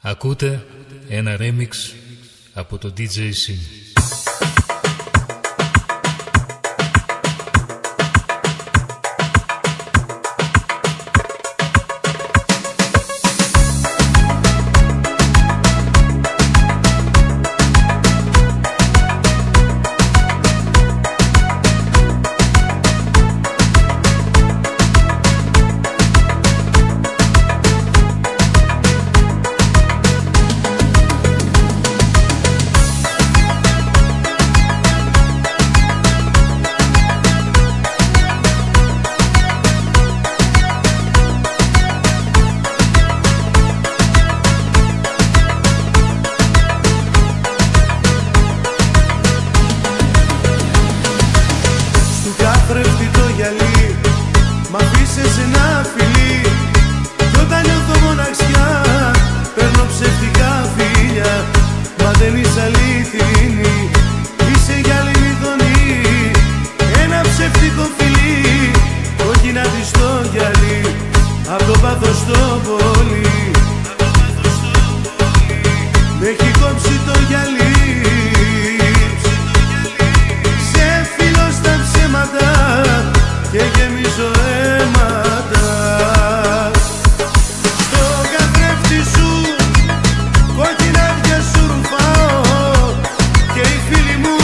Ακούτε ένα remix από το DJ Sim. Καθρέφτη το γυαλί, μ' αφήσες ένα φιλί. Κι όταν νιώθω μοναξιά, παίρνω ψευτικά φιλιά. Μα δεν είσαι αληθινή, είσαι γυαλινή δονή. Ένα ψευτικό φιλί, κόκκινα της το γυαλί. Απ' το πάθος το πολύ, με έχει κόψει το γυαλί. Και γεμίζω αίματα. Στο καθρέφτη σου κόκκινα αυγιά σου ρουφάω. Και οι φίλοι μου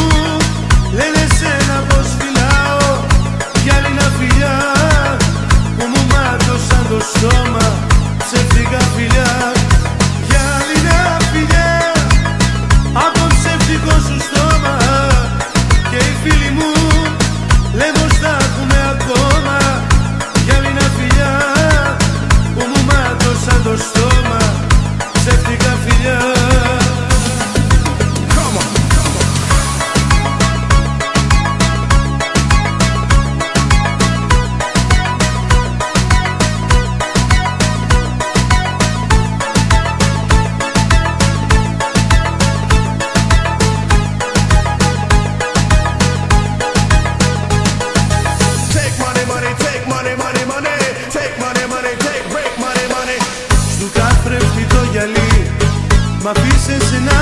λένε σένα πως φυλάω. Γυάλινα φιλιά που μου μάτωσαν το στόμα. Ψεύτικα φιλιά, γυάλινα φιλιά από ψεύτικο σου στόμα. Και οι φίλοι μου λένε πως θα έχουμε ακόμα. Γυάλινα φιλιά που μου μάτωσαν το στόμα. Ψεύτικα φιλιά. Μ' αφήσες να